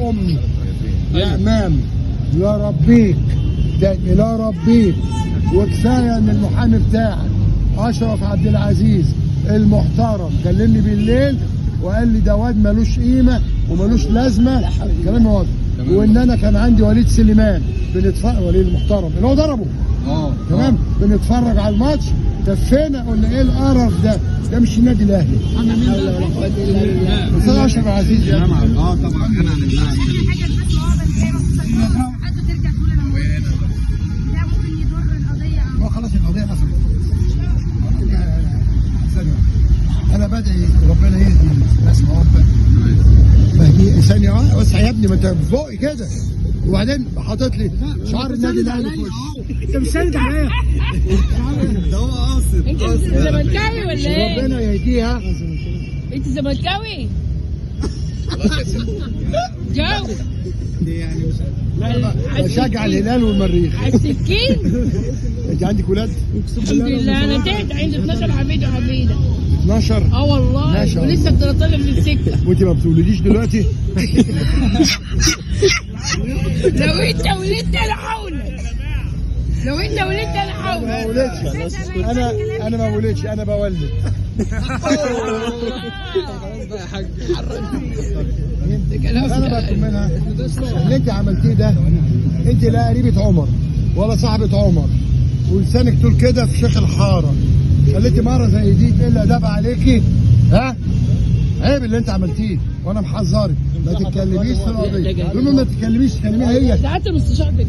امي يا امام يربيك يربيك. وكفايه ان المحامي بتاعك اشرف عبد العزيز المحترم كلمني بالليل وقال لي ده واد ملوش قيمه وملوش لازمه، كلام واضح. وان انا كان عندي وليد سليمان بنتفرج، وليد المحترم اللي هو ضربه تمام، بنتفرج على الماتش دفينا قلنا ايه القرف ده؟ ده مش النادي الاهلي. استاذ اشرف عزيز يا طبعا انا خلاص القضيه حصلت. انا بدعي ربنا يهدي الناس ثانيه واحده بس يا ابني، ما انت فوقي كده وبعدين حاطط لي شعار النادي الاهلي في وشي. انت مش ساند عليا. ده هو قاصد. انت زملكاوي ولا ايه؟ ربنا يهديها. انت زملكاوي؟ جو دي يعني بشجع الهلال والمريخ. على السكين. انت عندك ولاد؟ الحمد لله انا تعبت، عندي 12 حفيد وحفيده. 12؟ اه والله ولسه طالع من السكه. وانت ما بتولديش دلوقتي؟ لو انت ولدت انا حولك. لو انت ولدت انا ما حولك. ولدش انا ما ولدش، انا بولد. خلاص بقى يا حاج انا بطلب منها اللي انت عملتيه ده، انت لا قريبه عمر ولا صاحبه عمر، ولسانك طول كده في شيخ الحاره، خليتي مره زي دي تقل ادب عليكي. ها عيب اللي انت عملتيه، وانا محذرك ما تتكلميش في القضيه. طول ما تتكلميش تكلميها هي. ساعات المستشار ده